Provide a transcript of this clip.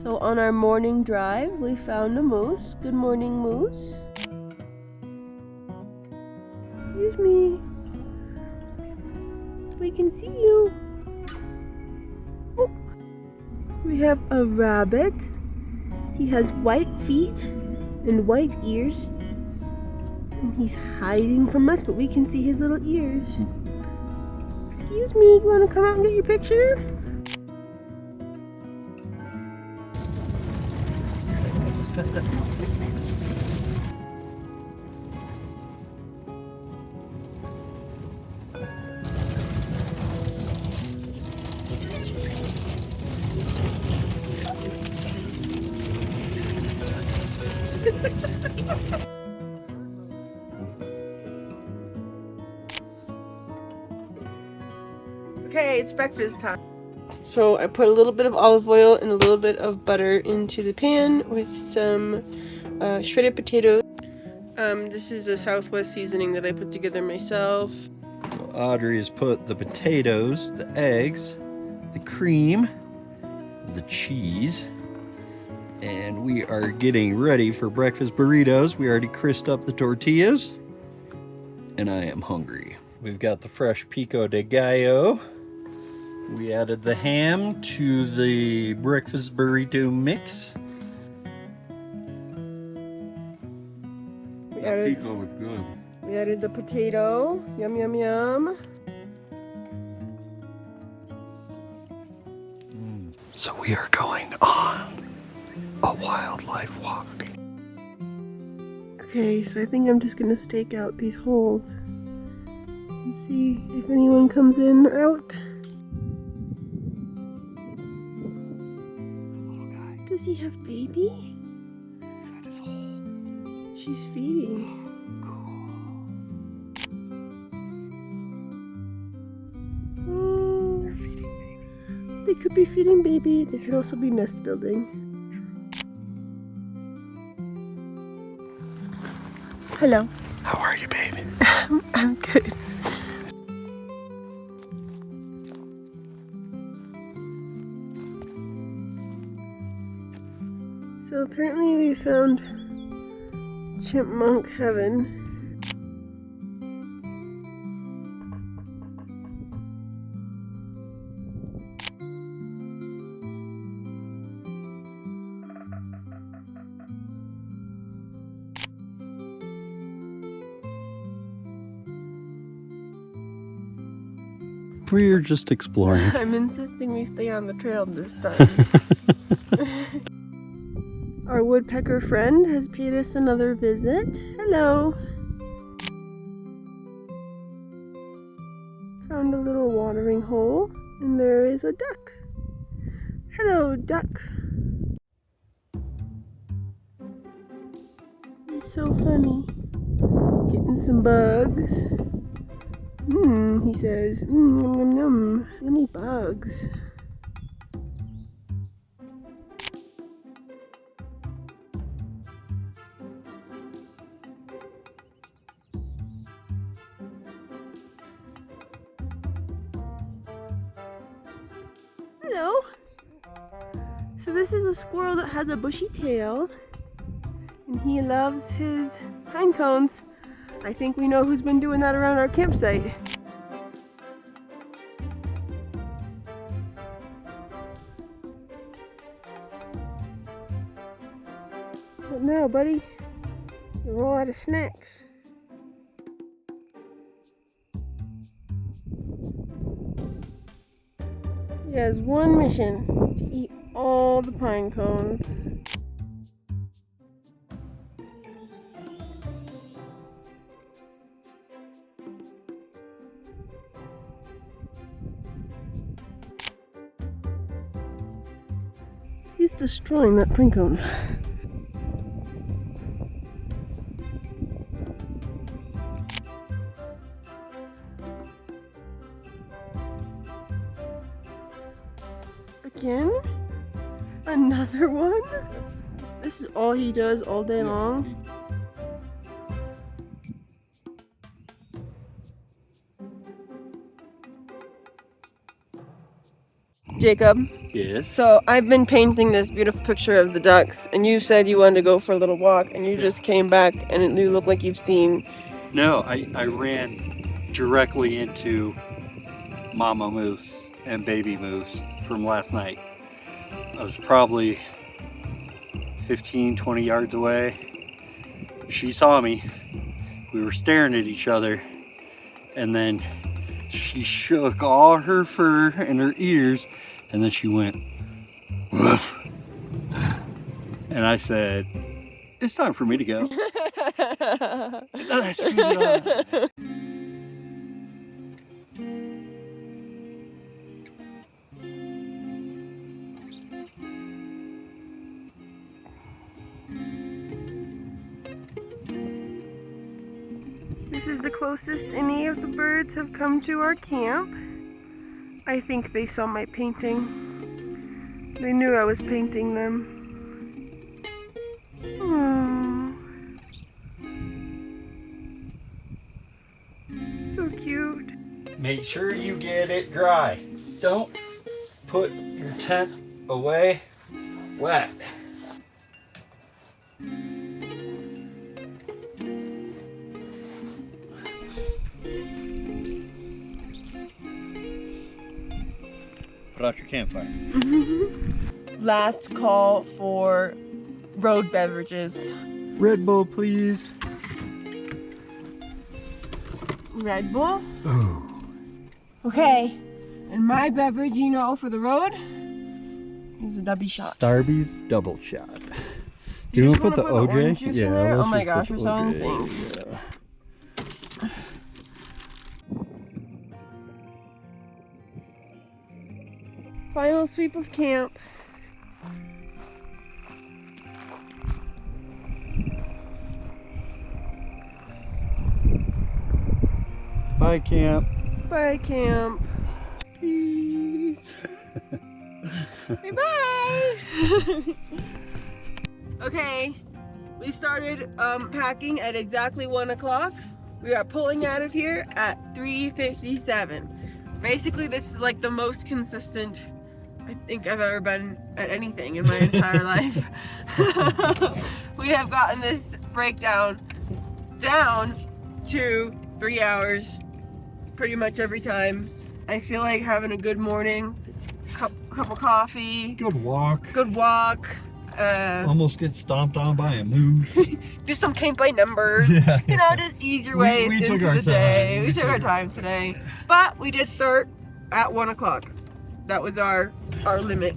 So on our morning drive, we found a moose. Good morning, moose. Excuse me. We can see you. Oh. We have a rabbit. He has white feet and white ears. And he's hiding from us, but we can see his little ears. Excuse me, you want to come out and get your picture? Okay, it's breakfast time. So I put a little bit of olive oil and a little bit of butter into the pan with some shredded potatoes. This is a Southwest seasoning that I put together myself. Audrey has put the potatoes, the eggs, the cream, the cheese, and we are getting ready for breakfast burritos. We already crisped up the tortillas, and I am hungry. We've got the fresh pico de gallo. We added the ham to the breakfast burrito mix. We That pico was good. We added the potato. Yum, yum, yum. So we are going on a wildlife walk. Okay, so I think I'm just gonna stake out these holes and see if anyone comes in or out. Little guy. Does he have baby? Is that his hole? She's feeding. They're feeding baby. They could be feeding baby. They could also be nest building. Hello. How are you, baby? I'm good. So apparently we found chipmunk heaven. We're just exploring. I'm insisting we stay on the trail this time. Our woodpecker friend has paid us another visit. Hello. Found a little watering hole, and there is a duck. Hello, duck. He's so funny. Getting some bugs. He says, yum, yum, yum. Yummy bugs. Hello. So this is a squirrel that has a bushy tail, and he loves his pine cones. I think we know who's been doing that around our campsite. What now, buddy? You're all out of snacks. He has one mission, to eat all the pine cones. He's destroying that pine cone. Again? Another one? This is all he does all day long? Jacob, Yes. so I've been painting this beautiful picture of the ducks, and you said you wanted to go for a little walk, and you just came back, and you look like you've seen... No, I ran directly into Mama Moose and Baby Moose from last night. I was probably 15, 20 yards away. She saw me. We were staring at each other, and then she shook all her fur and her ears, and then she went, woof. And I said, it's time for me to go. And then I scooted on. This is the closest any of the birds have come to our camp. I think they saw my painting. They knew I was painting them. Aww. So cute. Make sure you get it dry. Don't put your tent away wet. Put out your campfire. Last call for road beverages. Red Bull, please. Red Bull? Oh. Okay. And my beverage, you know, for the road is a W shot. Starby's double shot. You You just want to put the wanna put the OJ? orange juice in there? let's Oh my just gosh, put we're the so OJ, insane. yeah. Final sweep of camp. Bye, camp. Bye, camp. Peace. Bye. Okay, we started packing at exactly 1 o'clock. We are pulling out of here at 3:57. Basically, this is like the most consistent I think I've ever been at anything in my entire life. We have gotten this breakdown down to 3 hours pretty much every time. I feel like having a good morning, cup of coffee, Good walk. good walk, Almost get stomped on by a moose. do some paint by numbers, Yeah. you know, just ease your way We into took our the day. time. We took our time today. But we did start at 1 o'clock. That was our limit.